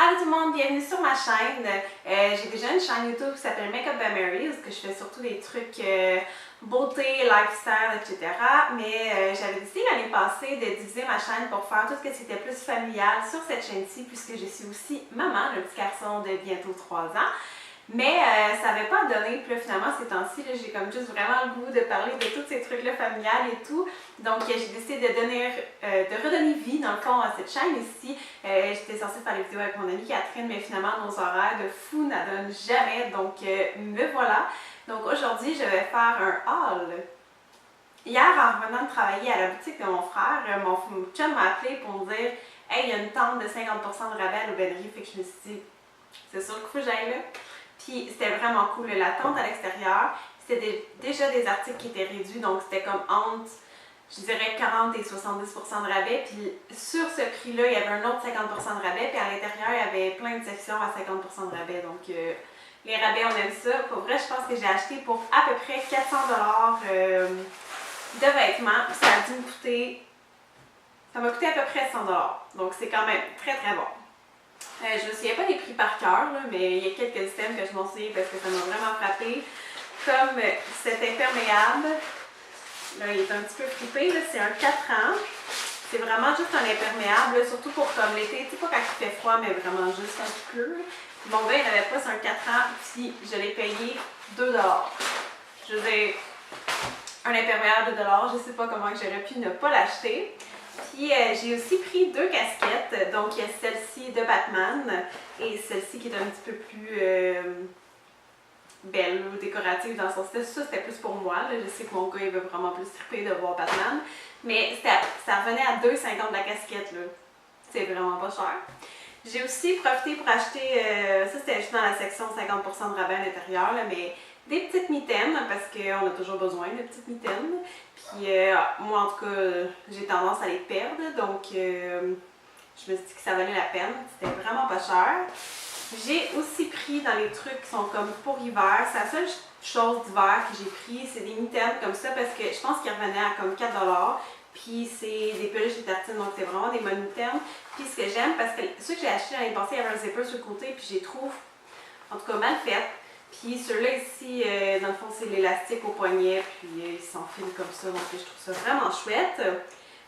Allô tout le monde, bienvenue sur ma chaîne. J'ai déjà une chaîne YouTube qui s'appelle Makeup by Mary, où je fais surtout des trucs beauté, lifestyle, etc. Mais j'avais décidé l'année passée de diviser ma chaîne pour faire tout ce que c'était plus familial sur cette chaîne-ci, puisque je suis aussi maman d'un petit garçon de bientôt 3 ans. Mais ça n'avait pas donné, puis là, finalement ces temps-ci, j'ai comme juste vraiment le goût de parler de tous ces trucs-là familiales et tout. Donc j'ai décidé de redonner vie dans le fond à cette chaîne ici. J'étais censée faire les vidéos avec mon amie Catherine, mais finalement nos horaires de fou n'adonnent jamais, donc me voilà. Donc aujourd'hui je vais faire un haul. Hier, en revenant de travailler à la boutique de mon frère, mon chum m'a appelé pour me dire « Hey, il y a une tente de 50% de rabais à l'aubainerie », fait que je me suis dit « C'est sûr qu'il faut que j'aille là ». Puis c'était vraiment cool, la tente à l'extérieur, c'était déjà des articles qui étaient réduits, donc c'était comme entre, je dirais 40 et 70% de rabais. Puis sur ce prix-là, il y avait un autre 50% de rabais, puis à l'intérieur, il y avait plein de sections à 50% de rabais. Donc les rabais, on aime ça. Pour vrai, je pense que j'ai acheté pour à peu près 400 $ de vêtements. Ça a dû me coûter, ça m'a coûté à peu près 100 $. Donc c'est quand même très très bon. Je ne me souviens pas des prix par cœur, mais il y a quelques items que je m'en souviens parce que ça m'a vraiment frappé. Comme cet imperméable, là, il est un petit peu frippé, c'est un 4 ans. C'est vraiment juste un imperméable, surtout pour comme l'été, tu sais, pas quand il fait froid, mais vraiment juste un petit peu. Mon gars, il n'avait pas, c'est un 4 ans, puis je l'ai payé 2 $. Je veux dire, un imperméable de 2 $, je ne sais pas comment j'aurais pu ne pas l'acheter. Puis j'ai aussi pris 2 casquettes, donc il y a celle-ci de Batman et celle-ci qui est un petit peu plus belle ou décorative dans son style. Ça c'était plus pour moi, là. Je sais que mon gars il veut vraiment plus triper de voir Batman, mais ça revenait à 2,50 $ la casquette, là. C'est vraiment pas cher. J'ai aussi profité pour acheter, ça c'était juste dans la section 50% de rabais à l'intérieur, mais des petites mitaines, parce qu'on a toujours besoin de petites mitaines. Puis moi, en tout cas, j'ai tendance à les perdre, donc je me suis dit que ça valait la peine. C'était vraiment pas cher. J'ai aussi pris dans les trucs qui sont comme pour hiver. C'est la seule chose d'hiver que j'ai pris, c'est des mitaines comme ça, parce que je pense qu'ils revenaient à comme 4 $. Puis c'est des peluches et tartines, donc c'est vraiment des bonnes mitaines. Puis ce que j'aime, parce que ceux que j'ai achetés l'année passée, il y avait un zipper sur le côté, puis je les trouve, en tout cas, mal faites. Puis ceux-là ici, dans le fond, c'est l'élastique au poignet, puis il s'enfile comme ça, donc je trouve ça vraiment chouette.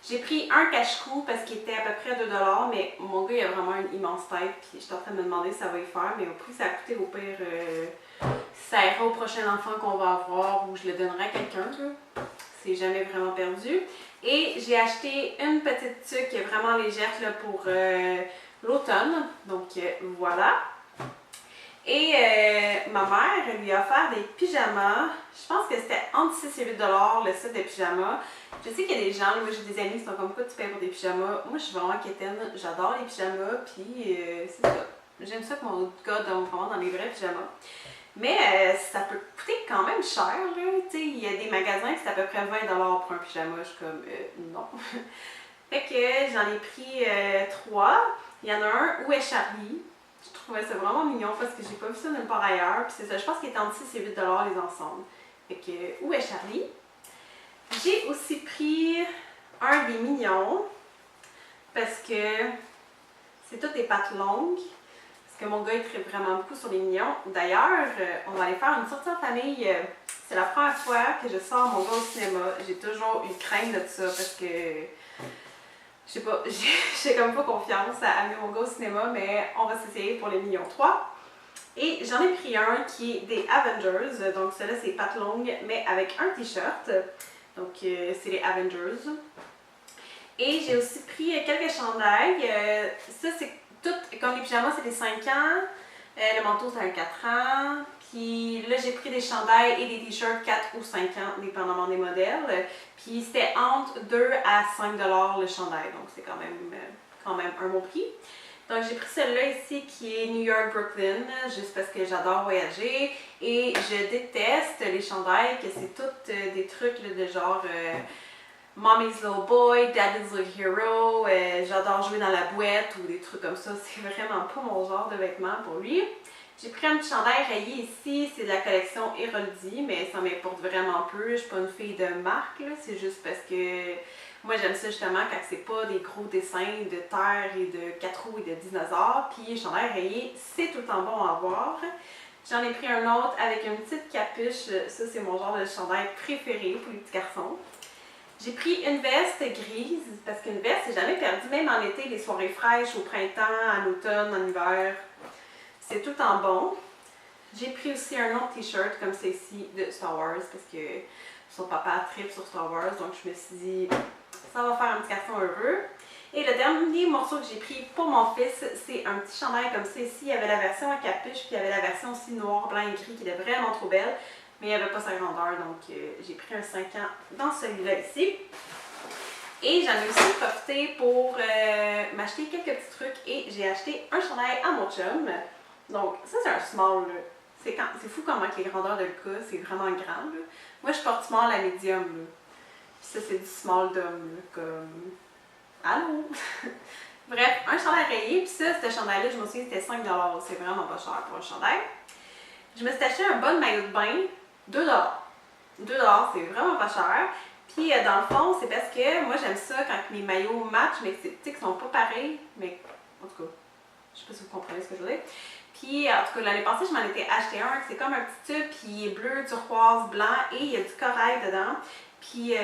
J'ai pris un cache-cou parce qu'il était à peu près 2 $, mais mon gars, il a vraiment une immense tête, puis j'étais en train de me demander si ça va y faire, mais au prix ça a coûté, au pire, ça ira au prochain enfant qu'on va avoir, ou je le donnerai à quelqu'un, c'est jamais vraiment perdu. Et j'ai acheté une petite tuque vraiment légère là, pour l'automne, donc voilà. Et ma mère lui a offert des pyjamas. Je pense que c'était entre 6 et 8 $ le set de pyjamas. Je sais qu'il y a des gens, moi j'ai des amis qui sont comme quoi tu payes pour des pyjamas. Moi je suis vraiment quétaine, j'adore les pyjamas, puis c'est ça. J'aime ça que mon gars donne vraiment dans les vrais pyjamas. Mais ça peut coûter quand même cher, là. Tu sais, il y a des magasins qui c'est à peu près 20 $ pour un pyjama. Je suis comme non. Fait que j'en ai pris 3. Il y en a un, Où est Charlie? Je trouvais ça vraiment mignon parce que j'ai pas vu ça nulle part ailleurs. Puis c'est ça, je pense qu'il est entre 6 et 8 $ les ensembles. Fait que, Où est Charlie? J'ai aussi pris un des mignons parce que c'est toutes des pattes longues. Parce que mon gars il tripe vraiment beaucoup sur les mignons. D'ailleurs, on va aller faire une sortie en famille. C'est la première fois que je sors mon gars au cinéma. J'ai toujours eu crainte de ça parce que je sais pas, j'ai comme pas confiance à amener mon gars au cinéma, mais on va s'essayer pour les Mignons 3. Et j'en ai pris un qui est des Avengers, donc celui-là c'est pattes longues, mais avec un t-shirt. Donc c'est les Avengers. Et j'ai aussi pris quelques chandails. Ça c'est tout, comme les pyjamas c'est des 5 ans, le manteau c'est un 4 ans. Puis là, j'ai pris des chandails et des t-shirts 4 ou 5 ans, dépendamment des modèles. Puis c'était entre 2 à 5 $ le chandail, donc c'est quand même un bon prix. Donc j'ai pris celui-là ici qui est New York Brooklyn, juste parce que j'adore voyager. Et je déteste les chandails, que c'est tous des trucs là, de genre Mommy's Little Boy, Daddy's Little Hero, j'adore jouer dans la boîte ou des trucs comme ça. C'est vraiment pas mon genre de vêtements pour lui. J'ai pris un petit chandail rayé ici, c'est de la collection Héroldi, mais ça m'importe vraiment peu. Je suis pas une fille de marque, c'est juste parce que Moi, j'aime ça justement quand c'est pas des gros dessins de terre et de 4 roues et de dinosaures. Puis, chandail rayé, c'est tout le temps bon à avoir. J'en ai pris un autre avec une petite capuche. Ça, c'est mon genre de chandail préféré pour les petits garçons. J'ai pris une veste grise, parce qu'une veste, c'est jamais perdu, même en été, les soirées fraîches, au printemps, en automne, en hiver. C'est tout le temps bon. J'ai pris aussi un autre t-shirt comme ceci de Star Wars, parce que son papa tripe sur Star Wars, donc je me suis dit, ça va faire un petit garçon heureux. Et le dernier morceau que j'ai pris pour mon fils, c'est un petit chandail comme ça ici. Il y avait la version à capuche, puis il y avait la version aussi noir, blanc et gris qui était vraiment trop belle. Mais il n'y avait pas sa grandeur, donc j'ai pris un 5 ans dans celui-là ici. Et j'en ai aussi profité pour m'acheter quelques petits trucs et j'ai acheté un chandail à mon chum. Donc ça c'est un small. C'est fou comment les grandeurs de le cas, c'est vraiment grand. Là. Moi je porte small à medium. Là. Puis ça c'est du small d'homme, comme... Allô? Bref, un chandail rayé, puis ça, ce chandail-là, je me souviens, c'était 5 $. C'est vraiment pas cher pour un chandail. Je me suis acheté un bon maillot de bain, 2 $. 2 $, c'est vraiment pas cher. Puis dans le fond, c'est parce que moi j'aime ça quand mes maillots matchent, mais tu sais, qu'ils sont pas pareils. Mais en tout cas, je sais pas si vous comprenez ce que je veux dire. Puis en tout cas, l'année passée, je m'en étais acheté un, c'est comme un petit tube, puis il est bleu, turquoise, blanc, et il y a du corail dedans. Puis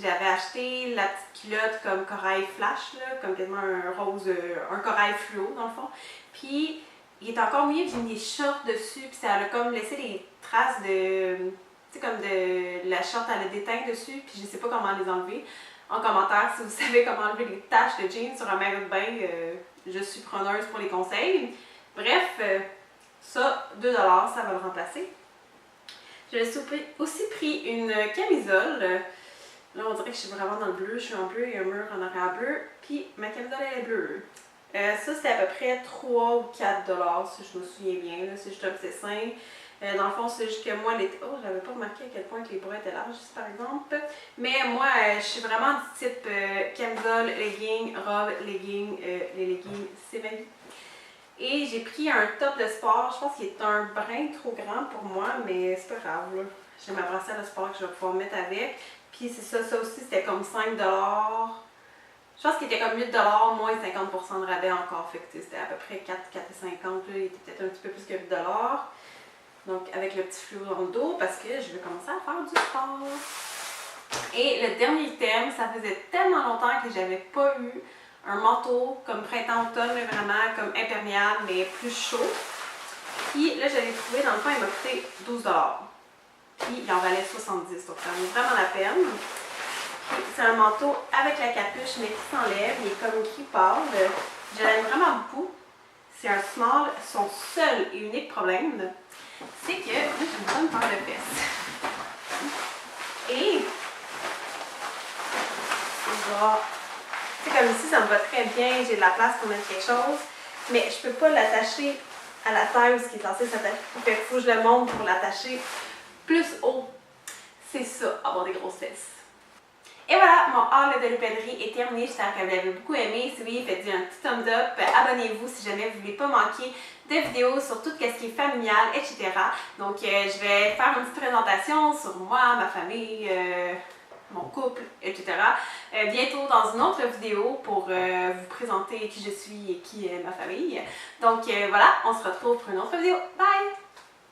j'avais acheté la petite culotte comme corail flash, là, comme quasiment un rose, un corail fluo dans le fond. Puis il est encore mieux, j'ai mis des shorts dessus, puis ça a comme laissé des traces de, tu sais, comme de la short à la déteint dessus, puis je sais pas comment les enlever. En commentaire, si vous savez comment enlever les taches de jeans sur un maillot de bain, je suis preneuse pour les conseils. Bref, ça, 2 $, ça va le remplacer. J'ai aussi pris une camisole. Là, on dirait que je suis vraiment dans le bleu. Je suis en bleu et un mur en arrière bleu. Puis ma camisole, elle est bleue. Ça, c'était à peu près 3 ou 4 $, si je me souviens bien. C'est juste un petit dessin. Dans le fond, c'est juste que moi, l'été... Oh, j'avais pas remarqué à quel point les bras étaient larges, par exemple. Mais moi, je suis vraiment du type camisole, legging, robe, legging. Les leggings, c'est ma vie. Et j'ai pris un top de sport, je pense qu'il est un brin trop grand pour moi, mais c'est pas grave, là. J'ai ma brassière de sport que je vais pouvoir mettre avec. Puis c'est ça, ça aussi c'était comme 5 $. Je pense qu'il était comme 8 $, moins 50% de rabais encore. Fait que c'était à peu près 4,50 $, il était peut-être un petit peu plus que 8 $. Donc avec le petit fluo dans le dos, parce que je vais commencer à faire du sport. Et le dernier item, ça faisait tellement longtemps que j'avais pas eu un manteau comme printemps-automne, vraiment comme imperméable, mais plus chaud. Puis là, je l'ai trouvé, dans le fond, il m'a coûté 12 $. Puis il en valait 70 $, donc ça vaut vraiment la peine. C'est un manteau avec la capuche, mais qui s'enlève, il est comme gris pâle. Je l'aime vraiment beaucoup. C'est un small. Son seul et unique problème, c'est que moi, j'ai une bonne paire de fesses. Et genre, tu sais, comme ici, ça me va très bien, j'ai de la place pour mettre quelque chose, mais je peux pas l'attacher à la taille où ce qui est censé s'attacher. Fait qu'il faut que je le monte pour l'attacher plus haut. C'est ça, avoir des grosses fesses. Et voilà, mon haul de l'épellerie est terminé. J'espère que vous l'avez beaucoup aimé. Si oui, faites un petit thumbs up. Abonnez-vous si jamais vous ne voulez pas manquer de vidéos sur tout ce qui est familial, etc. Donc, je vais faire une petite présentation sur moi, ma famille, mon couple, etc. Bientôt dans une autre vidéo pour vous présenter qui je suis et qui est ma famille. Donc, voilà, on se retrouve pour une autre vidéo. Bye!